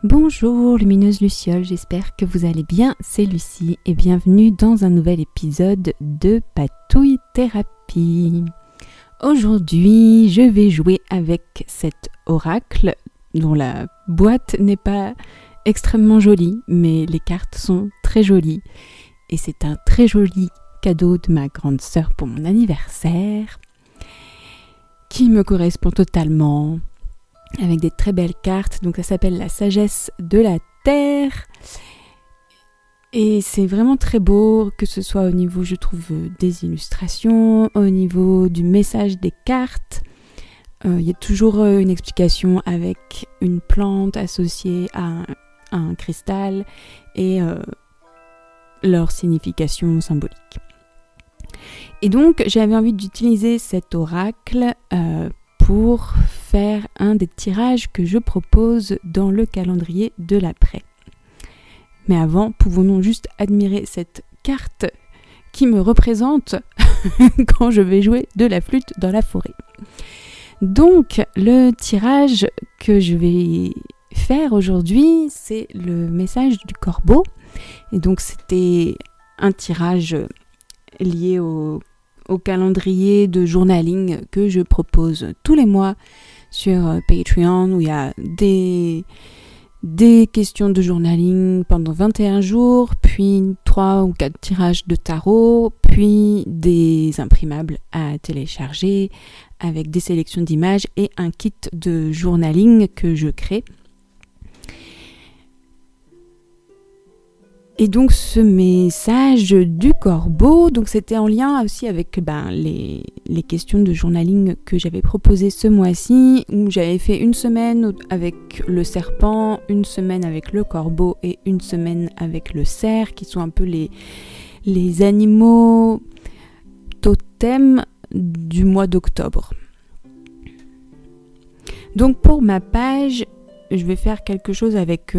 Bonjour lumineuse Luciole, j'espère que vous allez bien, c'est Lucie et bienvenue dans un nouvel épisode de Patouille Thérapie. Aujourd'hui, je vais jouer avec cet oracle dont la boîte n'est pas extrêmement jolie, mais les cartes sont très jolies et c'est un très joli cadeau de ma grande sœur pour mon anniversaire qui me correspond totalement. Avec des très belles cartes, donc ça s'appelle la sagesse de la terre et c'est vraiment très beau, que ce soit au niveau, je trouve, des illustrations, au niveau du message des cartes. Il y a toujours une explication avec une plante associée à un cristal et leur signification symbolique. Et donc j'avais envie d'utiliser cet oracle pour faire un des tirages que je propose dans le calendrier de l'après. Mais avant, pouvons-nous juste admirer cette carte qui me représente quand je vais jouer de la flûte dans la forêt. Donc, le tirage que je vais faire aujourd'hui, c'est le message du corbeau. Et donc, c'était un tirage lié au calendrier de journaling que je propose tous les mois sur Patreon, où il y a des questions de journaling pendant 21 jours, puis 3 ou 4 tirages de tarot, puis des imprimables à télécharger avec des sélections d'images et un kit de journaling que je crée. Et donc ce message du corbeau, donc c'était en lien aussi avec les questions de journaling que j'avais proposées ce mois-ci, où j'avais fait une semaine avec le serpent, une semaine avec le corbeau et une semaine avec le cerf, qui sont un peu les animaux totems du mois d'octobre. Donc pour ma page, je vais faire quelque chose avec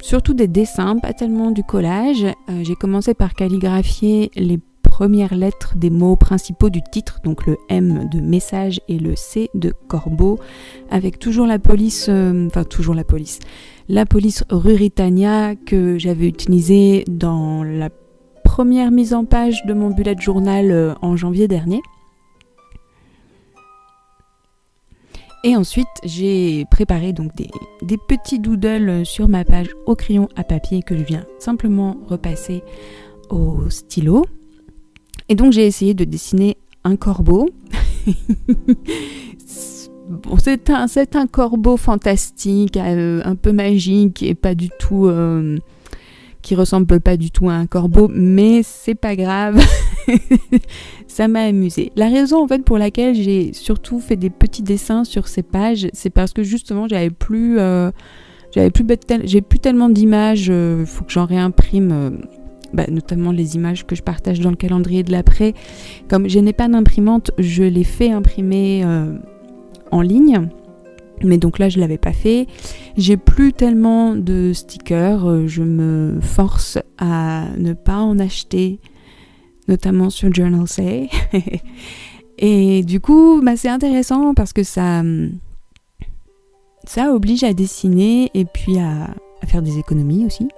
surtout des dessins, pas tellement du collage. J'ai commencé par calligraphier les premières lettres des mots principaux du titre, donc le M de message et le C de corbeau, avec toujours la police Ruritania que j'avais utilisée dans la première mise en page de mon bullet journal en janvier dernier. Et ensuite, j'ai préparé donc des petits doodles sur ma page au crayon à papier que je viens simplement repasser au stylo. Et donc, j'ai essayé de dessiner un corbeau. Bon, c'est un corbeau fantastique, un peu magique et pas du tout... qui ressemble pas du tout à un corbeau, mais c'est pas grave. Ça m'a amusée. La raison en fait pour laquelle j'ai surtout fait des petits dessins sur ces pages, c'est parce que justement j'ai plus tellement d'images, il faut que j'en réimprime, notamment les images que je partage dans le calendrier de l'après. Comme je n'ai pas d'imprimante, je les fais imprimer en ligne. Mais donc là, je l'avais pas fait. J'ai plus tellement de stickers. Je me force à ne pas en acheter, notamment sur Journal Say. Et du coup, c'est intéressant parce que ça oblige à dessiner et puis à faire des économies aussi.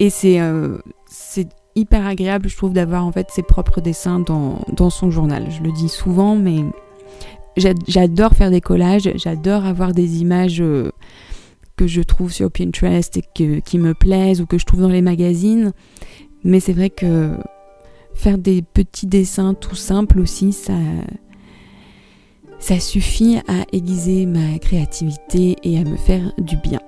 Et c'est hyper agréable, je trouve, d'avoir en fait ses propres dessins dans son journal. Je le dis souvent, mais j'adore faire des collages, j'adore avoir des images que je trouve sur Pinterest et qui me plaisent ou que je trouve dans les magazines. Mais c'est vrai que faire des petits dessins tout simples aussi, ça suffit à aiguiser ma créativité et à me faire du bien.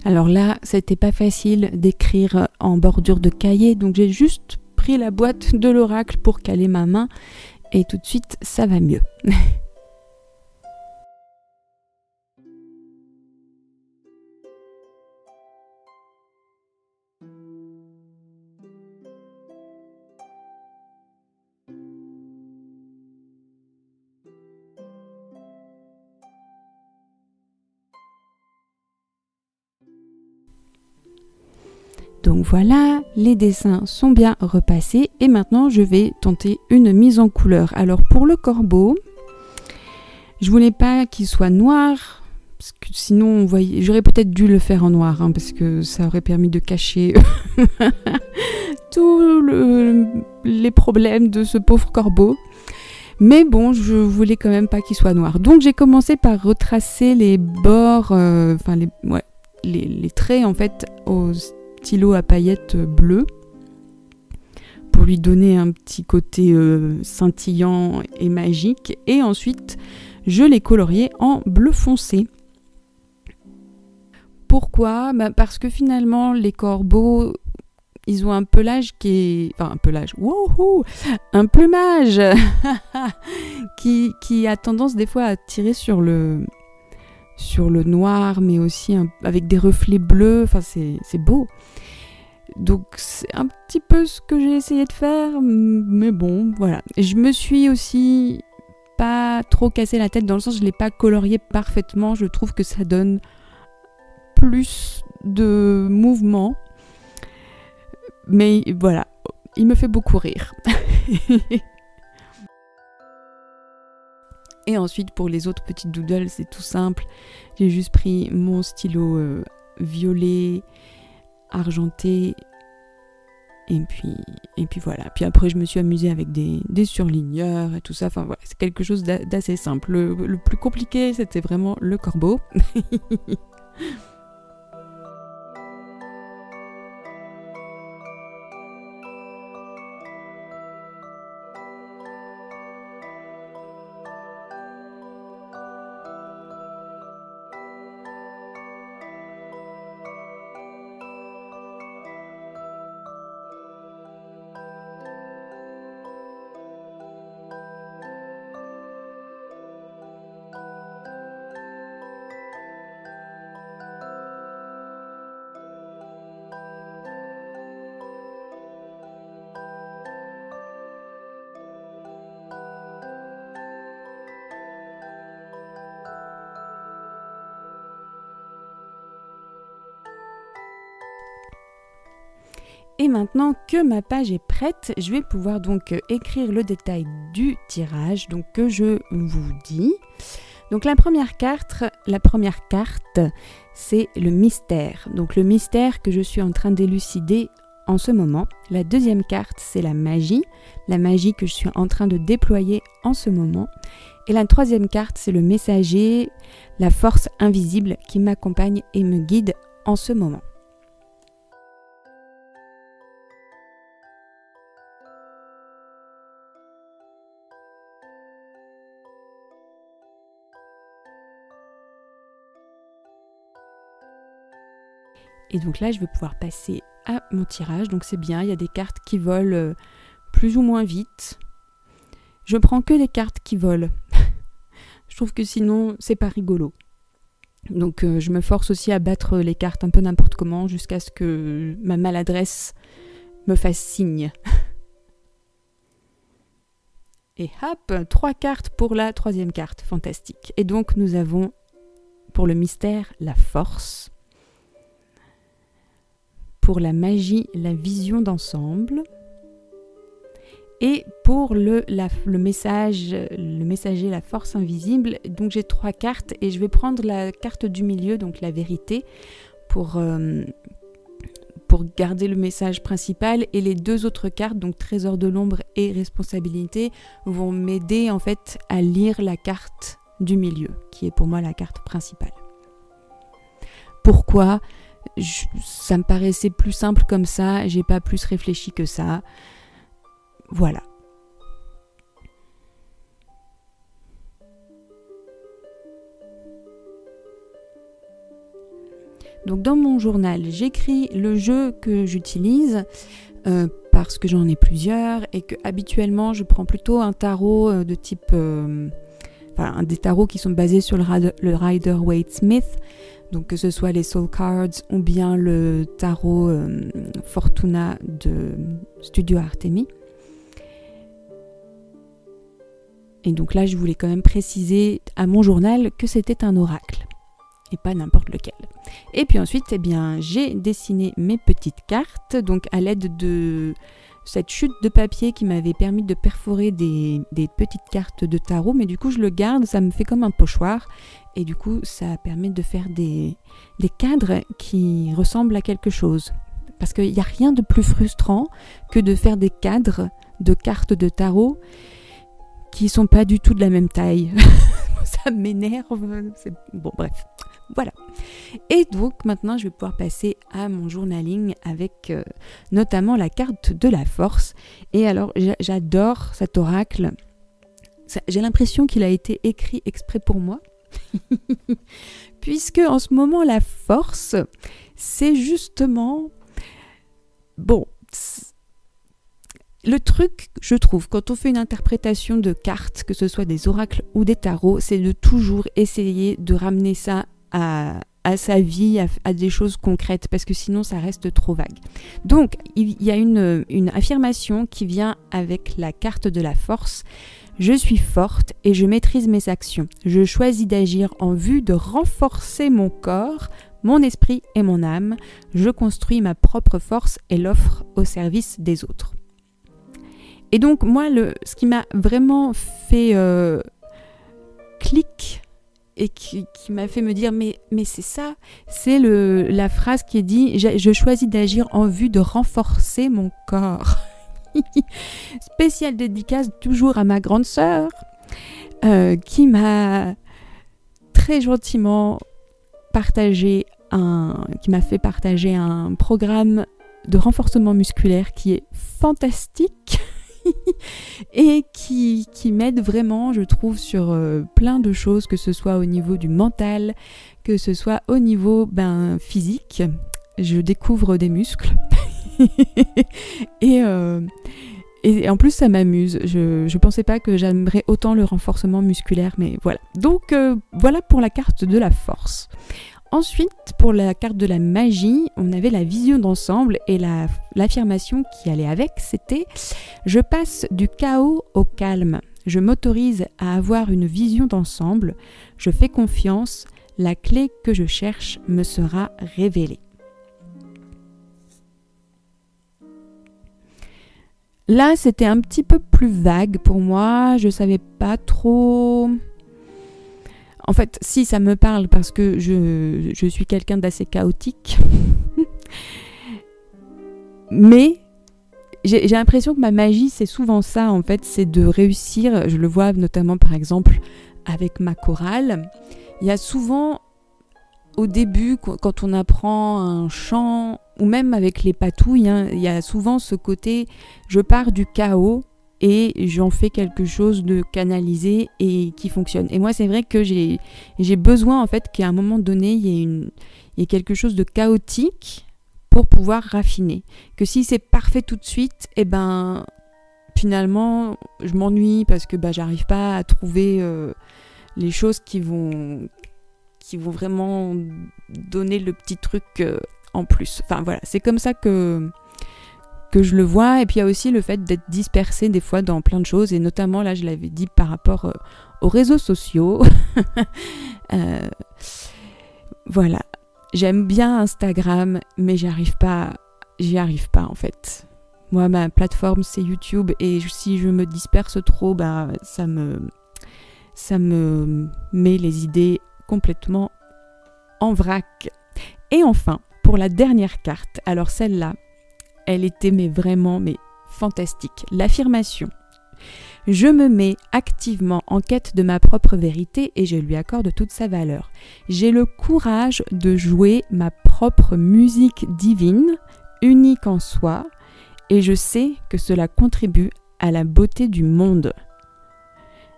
Alors là, c'était pas facile d'écrire en bordure de cahier, donc j'ai juste pris la boîte de l'oracle pour caler ma main et tout de suite ça va mieux. Donc voilà, les dessins sont bien repassés et maintenant je vais tenter une mise en couleur. Alors pour le corbeau, je voulais pas qu'il soit noir, parce que sinon j'aurais peut-être dû le faire en noir, hein, parce que ça aurait permis de cacher tous les problèmes de ce pauvre corbeau. Mais bon, je voulais quand même pas qu'il soit noir. Donc j'ai commencé par retracer les bords, les traits en fait au stylo à paillettes bleues pour lui donner un petit côté scintillant et magique, et ensuite je l'ai colorié en bleu foncé. Pourquoi ? Parce que finalement les corbeaux, ils ont un pelage un plumage qui a tendance des fois à tirer sur le noir, mais aussi avec des reflets bleus, enfin c'est beau. Donc c'est un petit peu ce que j'ai essayé de faire, mais bon, voilà. Et je me suis aussi pas trop cassé la tête, dans le sens je ne l'ai pas colorié parfaitement, je trouve que ça donne plus de mouvement. Mais voilà, il me fait beaucoup rire. Et ensuite, pour les autres petites doodles, c'est tout simple. J'ai juste pris mon stylo violet, argenté, et puis voilà. Puis après, je me suis amusée avec des surligneurs et tout ça. Enfin voilà, c'est quelque chose d'assez simple. Le plus compliqué, c'était vraiment le corbeau. Et maintenant que ma page est prête, je vais pouvoir donc écrire le détail du tirage, donc que je vous dis. Donc la première carte, c'est le mystère. Donc le mystère que je suis en train d'élucider en ce moment. La deuxième carte, c'est la magie que je suis en train de déployer en ce moment. Et la troisième carte, c'est le messager, la force invisible qui m'accompagne et me guide en ce moment. Et donc là, je vais pouvoir passer à mon tirage. Donc c'est bien, il y a des cartes qui volent plus ou moins vite. Je prends que les cartes qui volent. Je trouve que sinon, c'est pas rigolo. Donc je me force aussi à battre les cartes un peu n'importe comment jusqu'à ce que ma maladresse me fasse signe. Et hop, 3 cartes pour la troisième carte. Fantastique. Et donc nous avons pour le mystère la force. Pour la magie, la vision d'ensemble. Et pour le messager, la force invisible, donc j'ai 3 cartes et je vais prendre la carte du milieu, donc la vérité, pour garder le message principal, et les 2 autres cartes, donc trésor de l'ombre et responsabilité, vont m'aider en fait à lire la carte du milieu, qui est pour moi la carte principale. Pourquoi ? Ça me paraissait plus simple comme ça, j'ai pas plus réfléchi que ça. Voilà. Donc dans mon journal, j'écris le jeu que j'utilise. parce que j'en ai plusieurs et que habituellement je prends plutôt un tarot de type... des tarots qui sont basés sur le Rider-Waite-Smith, donc que ce soit les Soul Cards ou bien le tarot Fortuna de Studio Artemi. Et donc là, je voulais quand même préciser à mon journal que c'était un oracle et pas n'importe lequel. Et puis ensuite, eh bien, j'ai dessiné mes petites cartes, donc à l'aide de cette chute de papier qui m'avait permis de perforer des petites cartes de tarot, mais du coup je le garde, ça me fait comme un pochoir et du coup ça permet de faire des cadres qui ressemblent à quelque chose, parce qu'il n'y a rien de plus frustrant que de faire des cadres de cartes de tarot qui sont pas du tout de la même taille. Ça m'énerve. Bon, bref, voilà. Et donc maintenant je vais pouvoir passer à mon journaling avec notamment la carte de la force. Et alors j'adore cet oracle. J'ai l'impression qu'il a été écrit exprès pour moi. Puisque en ce moment la force, c'est justement... Bon, le truc, je trouve, quand on fait une interprétation de cartes, que ce soit des oracles ou des tarots, c'est de toujours essayer de ramener ça à sa vie, à des choses concrètes, parce que sinon ça reste trop vague. Donc, il y a une affirmation qui vient avec la carte de la force. Je suis forte et je maîtrise mes actions. Je choisis d'agir en vue de renforcer mon corps, mon esprit et mon âme. Je construis ma propre force et l'offre au service des autres. Et donc, moi, ce qui m'a vraiment fait clic et qui m'a fait me dire, mais c'est ça, c'est la phrase qui est dit, je choisis d'agir en vue de renforcer mon corps. Spéciale dédicace toujours à ma grande sœur, qui m'a très gentiment qui m'a fait partager un programme de renforcement musculaire qui est fantastique. Et qui m'aide vraiment, je trouve, sur plein de choses, que ce soit au niveau du mental, que ce soit au niveau physique. Je découvre des muscles. et en plus, ça m'amuse. Je pensais pas que j'aimerais autant le renforcement musculaire, mais voilà. Donc, voilà pour la carte de la force. Ensuite, pour la carte de la magie, on avait la vision d'ensemble et l'affirmation qui allait avec, c'était « Je passe du chaos au calme. Je m'autorise à avoir une vision d'ensemble. Je fais confiance. La clé que je cherche me sera révélée. » Là, c'était un petit peu plus vague pour moi. Je savais pas trop... En fait, si, ça me parle parce que je suis quelqu'un d'assez chaotique. Mais j'ai l'impression que ma magie, c'est souvent ça, en fait, c'est de réussir. Je le vois notamment, par exemple, avec ma chorale. Il y a souvent, au début, quand on apprend un chant, ou même avec les patouilles, il y a souvent ce côté, je pars du chaos, et j'en fais quelque chose de canalisé et qui fonctionne. Et moi, c'est vrai que j'ai besoin, en fait, qu'à un moment donné, il y ait quelque chose de chaotique pour pouvoir raffiner. Que si c'est parfait tout de suite, finalement, je m'ennuie parce que j'arrive pas à trouver les choses qui vont vraiment donner le petit truc en plus. Enfin, voilà, c'est comme ça que je le vois. Et puis il y a aussi le fait d'être dispersé des fois dans plein de choses, et notamment là je l'avais dit par rapport aux réseaux sociaux. Voilà, j'aime bien Instagram, mais j'y arrive pas en fait. Moi, ma plateforme c'est YouTube, et si je me disperse trop, ça me met les idées complètement en vrac. Et enfin, pour la dernière carte, alors celle-là, elle était vraiment fantastique. L'affirmation. Je me mets activement en quête de ma propre vérité et je lui accorde toute sa valeur. J'ai le courage de jouer ma propre musique divine, unique en soi, et je sais que cela contribue à la beauté du monde.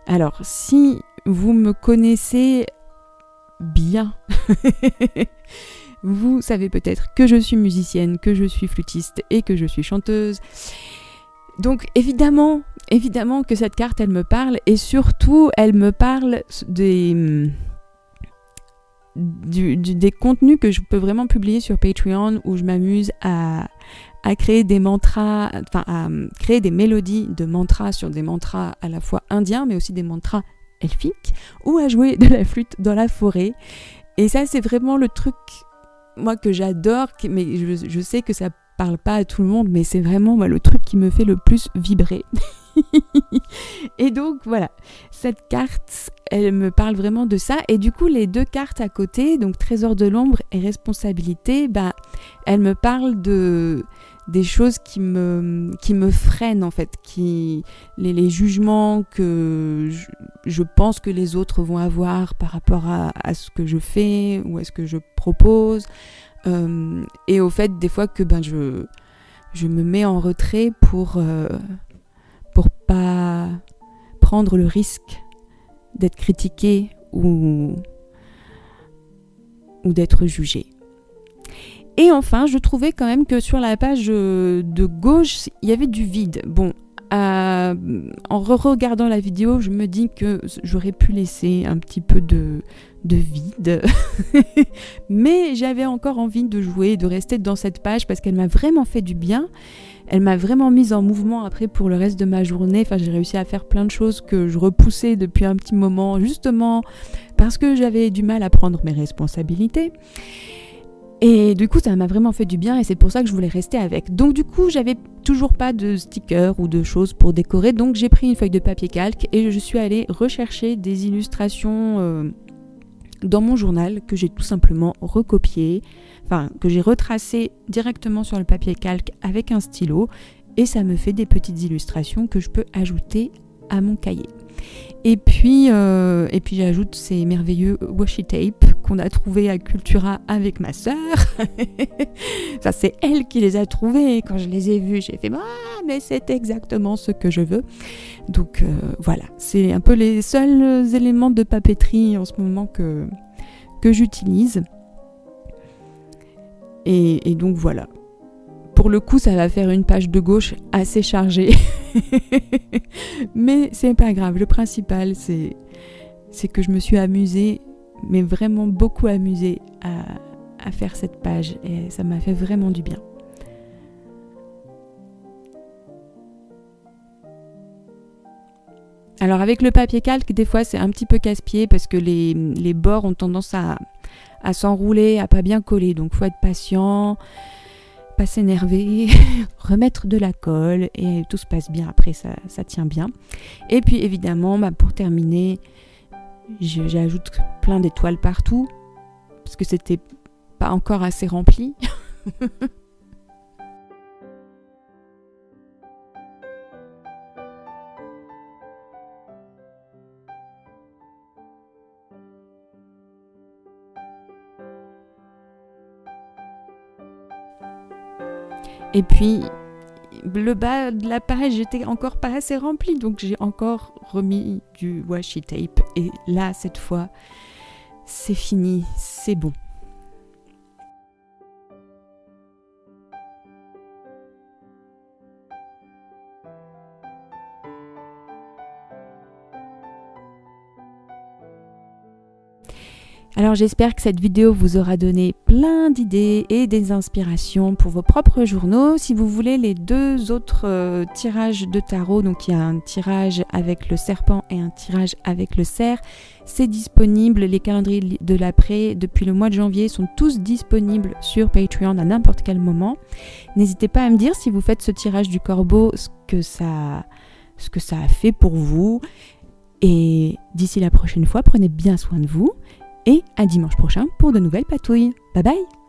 Alors, si vous me connaissez bien, Vous savez peut-être que je suis musicienne, que je suis flûtiste et que je suis chanteuse. Donc évidemment que cette carte, elle me parle, et surtout, elle me parle des contenus que je peux vraiment publier sur Patreon, où je m'amuse à créer des mantras, à créer des mélodies de mantras sur des mantras à la fois indiens, mais aussi des mantras elfiques, ou à jouer de la flûte dans la forêt. Et ça, c'est vraiment le truc, moi, que j'adore, mais je sais que ça parle pas à tout le monde, mais c'est vraiment le truc qui me fait le plus vibrer. Et donc voilà, cette carte, elle me parle vraiment de ça. Et du coup, les deux cartes à côté, donc Trésor de l'ombre et Responsabilité, elles me parlent des choses qui me freinent en fait, les jugements que je pense que les autres vont avoir par rapport à ce que je fais ou à ce que je propose, et au fait des fois que je me mets en retrait pour pas prendre le risque d'être critiquée ou d'être jugée. Et enfin, je trouvais quand même que sur la page de gauche, il y avait du vide. Bon, en regardant la vidéo, je me dis que j'aurais pu laisser un petit peu de vide. Mais j'avais encore envie de jouer, de rester dans cette page parce qu'elle m'a vraiment fait du bien. Elle m'a vraiment mise en mouvement après pour le reste de ma journée. Enfin, j'ai réussi à faire plein de choses que je repoussais depuis un petit moment, justement parce que j'avais du mal à prendre mes responsabilités. Et du coup, ça m'a vraiment fait du bien et c'est pour ça que je voulais rester avec. Donc du coup, j'avais toujours pas de stickers ou de choses pour décorer. Donc j'ai pris une feuille de papier calque et je suis allée rechercher des illustrations dans mon journal que j'ai tout simplement recopiées, que j'ai retracées directement sur le papier calque avec un stylo. Et ça me fait des petites illustrations que je peux ajouter à mon cahier. Et puis j'ajoute ces merveilleux washi tape qu'on a trouvés à Cultura avec ma sœur. Ça, c'est elle qui les a trouvés. Quand je les ai vus, j'ai fait mais c'est exactement ce que je veux. Donc voilà, c'est un peu les seuls éléments de papeterie en ce moment que j'utilise. Et donc voilà. Pour le coup, ça va faire une page de gauche assez chargée. Mais c'est pas grave. Le principal, c'est que je me suis amusée, mais vraiment beaucoup amusée à faire cette page. Et ça m'a fait vraiment du bien. Alors avec le papier calque, des fois, c'est un petit peu casse-pied parce que les bords ont tendance à s'enrouler, à pas bien coller. Donc, faut être patient. Pas s'énerver, remettre de la colle et tout se passe bien. Après, ça tient bien. Et puis évidemment, pour terminer, j'ajoute plein d'étoiles partout parce que c'était pas encore assez rempli. Et puis, le bas de la page n'était encore pas assez rempli, donc j'ai encore remis du washi tape. Et là, cette fois, c'est fini, c'est bon. Alors j'espère que cette vidéo vous aura donné plein d'idées et des inspirations pour vos propres journaux. Si vous voulez les deux autres tirages de tarot, donc il y a un tirage avec le serpent et un tirage avec le cerf, c'est disponible. Les calendriers de l'après depuis le mois de janvier sont tous disponibles sur Patreon à n'importe quel moment. N'hésitez pas à me dire si vous faites ce tirage du corbeau, ce que ça a fait pour vous. Et d'ici la prochaine fois, prenez bien soin de vous. Et à dimanche prochain pour de nouvelles patouilles. Bye bye!